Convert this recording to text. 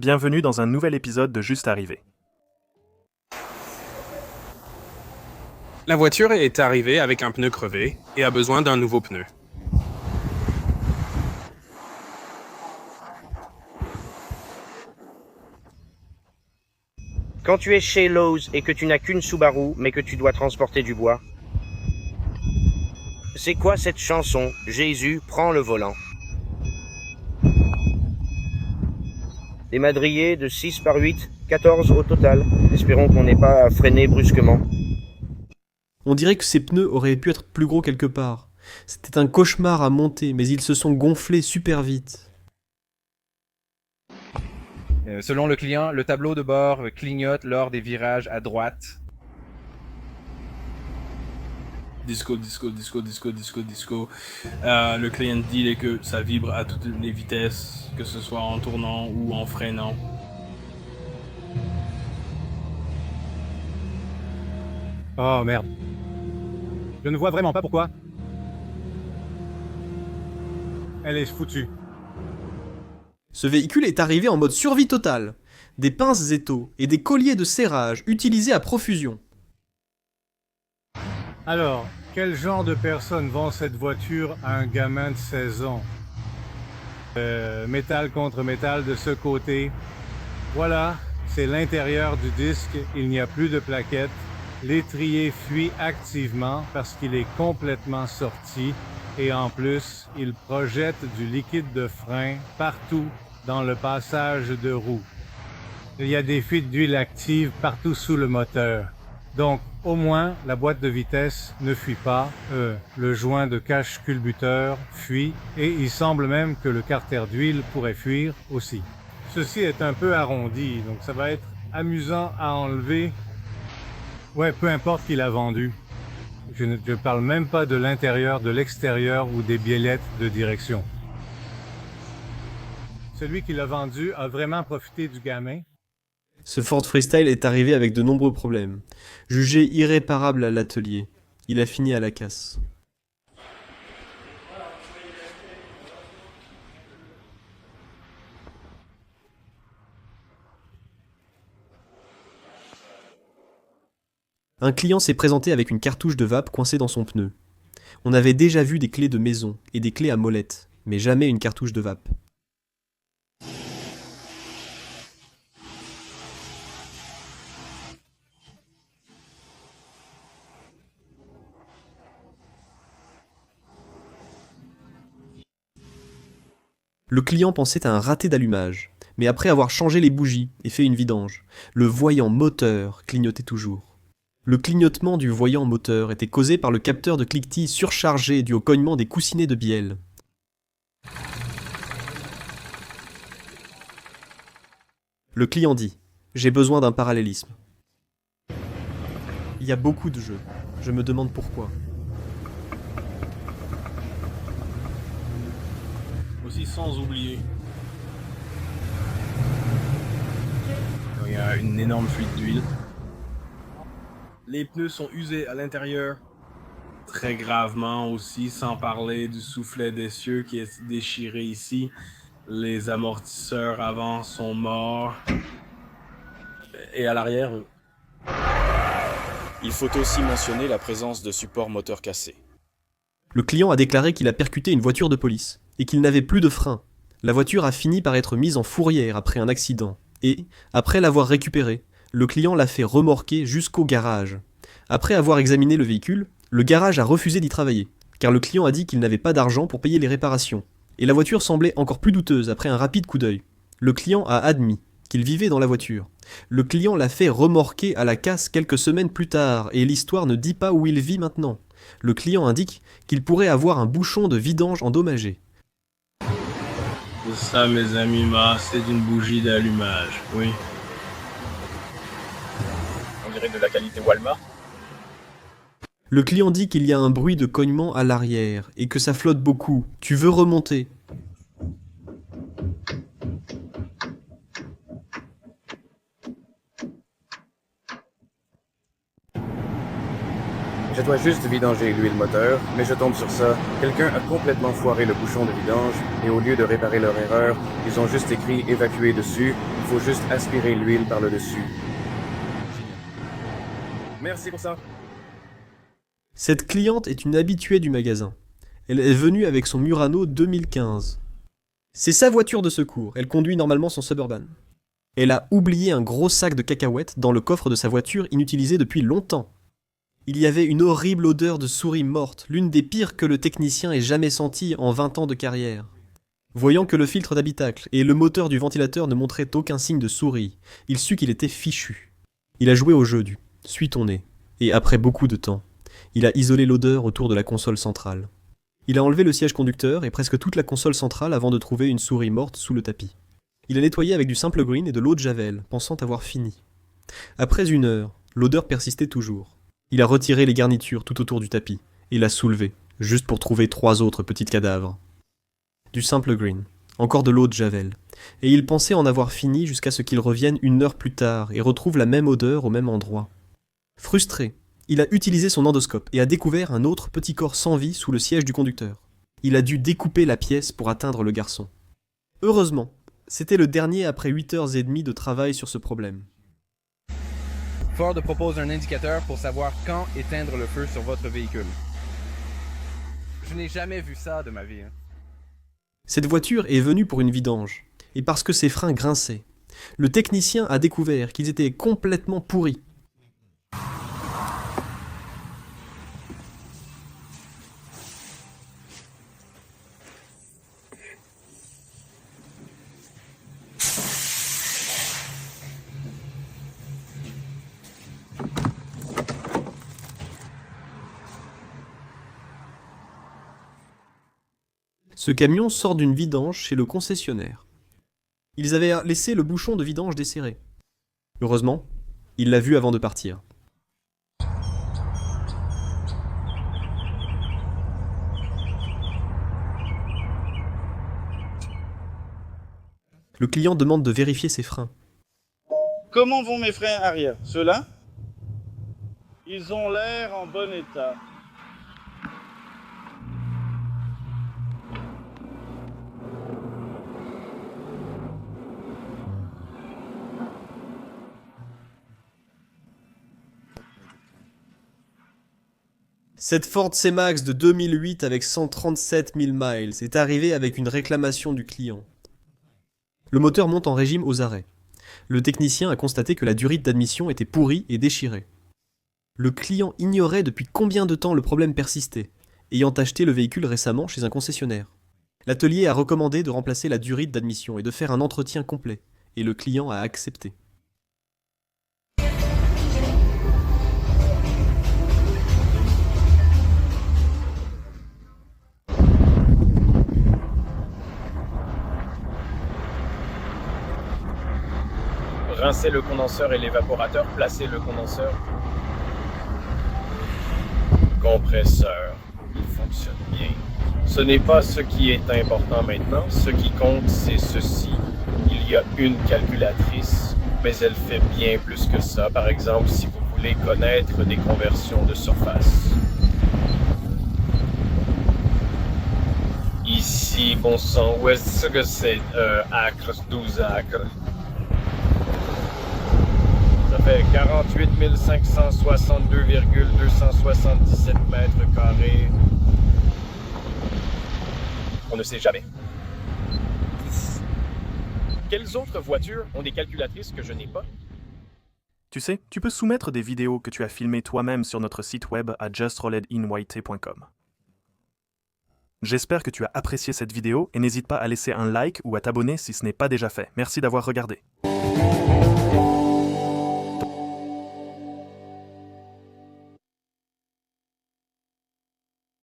Bienvenue dans un nouvel épisode de Juste Arrivé. La voiture est arrivée avec un pneu crevé et a besoin d'un nouveau pneu. Quand tu es chez Lowe's et que tu n'as qu'une Subaru mais que tu dois transporter du bois. C'est quoi cette chanson? Jésus prend le volant. Des madriers de 6 par 8, 14 au total. Espérons qu'on n'ait pas freiné brusquement. On dirait que ces pneus auraient pu être plus gros quelque part. C'était un cauchemar à monter, mais ils se sont gonflés super vite. Selon le client, le tableau de bord clignote lors des virages à droite. Disco. Le client dit que ça vibre à toutes les vitesses, que ce soit en tournant ou en freinant. Oh merde. Je ne vois vraiment pas pourquoi. Elle est foutue. Ce véhicule est arrivé en mode survie totale. Des pinces étaux et des colliers de serrage utilisés à profusion. Alors, quel genre de personnes vend cette voiture à un gamin de 16 ans? Métal contre métal de ce côté. Voilà, c'est l'intérieur du disque, il n'y a plus de plaquettes. L'étrier fuit activement parce qu'il est complètement sorti et en plus, il projette du liquide de frein partout dans le passage de roue. Il y a des fuites d'huile active partout sous le moteur. Donc, au moins, la boîte de vitesse ne fuit pas, le joint de cache-culbuteur fuit et il semble même que le carter d'huile pourrait fuir aussi. Ceci est un peu arrondi, donc ça va être amusant à enlever. Ouais, peu importe qui l'a vendu. Je ne parle même pas de l'intérieur, de l'extérieur ou des biellettes de direction. Celui qui l'a vendu a vraiment profité du gamin. Ce Ford Freestyle est arrivé avec de nombreux problèmes. Jugé irréparable à l'atelier, il a fini à la casse. Un client s'est présenté avec une cartouche de vape coincée dans son pneu. On avait déjà vu des clés de maison et des clés à molette, mais jamais une cartouche de vape. Le client pensait à un raté d'allumage, mais après avoir changé les bougies et fait une vidange, le voyant moteur clignotait toujours. Le clignotement du voyant moteur était causé par le capteur de cliquetis surchargé dû au cognement des coussinets de bielle. Le client dit « J'ai besoin d'un parallélisme ». Il y a beaucoup de jeux. Je me demande pourquoi. Aussi sans oublier. Il y a une énorme fuite d'huile. Les pneus sont usés à l'intérieur. Très gravement aussi, sans parler du soufflet d'essieu qui est déchiré ici. Les amortisseurs avant sont morts. Et à l'arrière, il faut aussi mentionner la présence de supports moteurs cassés. Le client a déclaré qu'il a percuté une voiture de police et qu'il n'avait plus de frein. La voiture a fini par être mise en fourrière après un accident et, après l'avoir récupérée, le client l'a fait remorquer jusqu'au garage. Après avoir examiné le véhicule, le garage a refusé d'y travailler, car le client a dit qu'il n'avait pas d'argent pour payer les réparations. Et la voiture semblait encore plus douteuse après un rapide coup d'œil. Le client a admis qu'il vivait dans la voiture. Le client l'a fait remorquer à la casse quelques semaines plus tard, et l'histoire ne dit pas où il vit maintenant. Le client indique qu'il pourrait avoir un bouchon de vidange endommagé. Ça, mes amis, c'est une bougie d'allumage, oui. On dirait de la qualité Walmart. Le client dit qu'il y a un bruit de cognement à l'arrière et que ça flotte beaucoup. Tu veux remonter? Je Je dois juste vidanger l'huile moteur, mais je tombe sur ça. Quelqu'un a complètement foiré le bouchon de vidange, et au lieu de réparer leur erreur, ils ont juste écrit « évacuer dessus ». Il faut juste aspirer l'huile par le dessus. Merci pour ça. Cette cliente est une habituée du magasin. Elle est venue avec son Murano 2015. C'est sa voiture de secours, elle conduit normalement son Suburban. Elle a oublié un gros sac de cacahuètes dans le coffre de sa voiture inutilisé depuis longtemps. Il y avait une horrible odeur de souris morte, l'une des pires que le technicien ait jamais sentie en 20 ans de carrière. Voyant que le filtre d'habitacle et le moteur du ventilateur ne montraient aucun signe de souris, il sut qu'il était fichu. Il a joué au jeu du « suis ton nez » et après beaucoup de temps, il a isolé l'odeur autour de la console centrale. Il a enlevé le siège conducteur et presque toute la console centrale avant de trouver une souris morte sous le tapis. Il a nettoyé avec du simple green et de l'eau de javel, pensant avoir fini. Après 1 heure, l'odeur persistait toujours. Il a retiré les garnitures tout autour du tapis et l'a soulevé, juste pour trouver 3 autres petits cadavres. Du simple green, encore de l'eau de javel, et il pensait en avoir fini jusqu'à ce qu'il revienne 1 heure plus tard et retrouve la même odeur au même endroit. Frustré, il a utilisé son endoscope et a découvert un autre petit corps sans vie sous le siège du conducteur. Il a dû découper la pièce pour atteindre le garçon. Heureusement, c'était le dernier après 8h30 de travail sur ce problème. Ford propose un indicateur pour savoir quand éteindre le feu sur votre véhicule. Je n'ai jamais vu ça de ma vie. Cette voiture est venue pour une vidange, et parce que ses freins grinçaient. Le technicien a découvert qu'ils étaient complètement pourris. Ce camion sort d'une vidange chez le concessionnaire. Ils avaient laissé le bouchon de vidange desserré. Heureusement, il l'a vu avant de partir. Le client demande de vérifier ses freins. Comment vont mes freins arrière? Ceux-là? Ils ont l'air en bon état. Cette Ford C-Max de 2008 avec 137 000 miles est arrivée avec une réclamation du client. Le moteur monte en régime aux arrêts. Le technicien a constaté que la durite d'admission était pourrie et déchirée. Le client ignorait depuis combien de temps le problème persistait, ayant acheté le véhicule récemment chez un concessionnaire. L'atelier a recommandé de remplacer la durite d'admission et de faire un entretien complet, et le client a accepté. Rincez le condenseur et l'évaporateur, placez le condenseur. Compresseur, il fonctionne bien. Ce n'est pas ce qui est important maintenant, ce qui compte c'est ceci. Il y a une calculatrice, mais elle fait bien plus que ça. Par exemple, si vous voulez connaître des conversions de surface. Ici, bon sang, où est-ce que c'est acre, 12 acres? Ça fait 48 562,277 mètres carrés. On ne sait jamais. Quelles autres voitures ont des calculatrices que je n'ai pas? Tu sais, tu peux soumettre des vidéos que tu as filmées toi-même sur notre site web à justrolledinYT.com. J'espère que tu as apprécié cette vidéo et n'hésite pas à laisser un like ou à t'abonner si ce n'est pas déjà fait. Merci d'avoir regardé.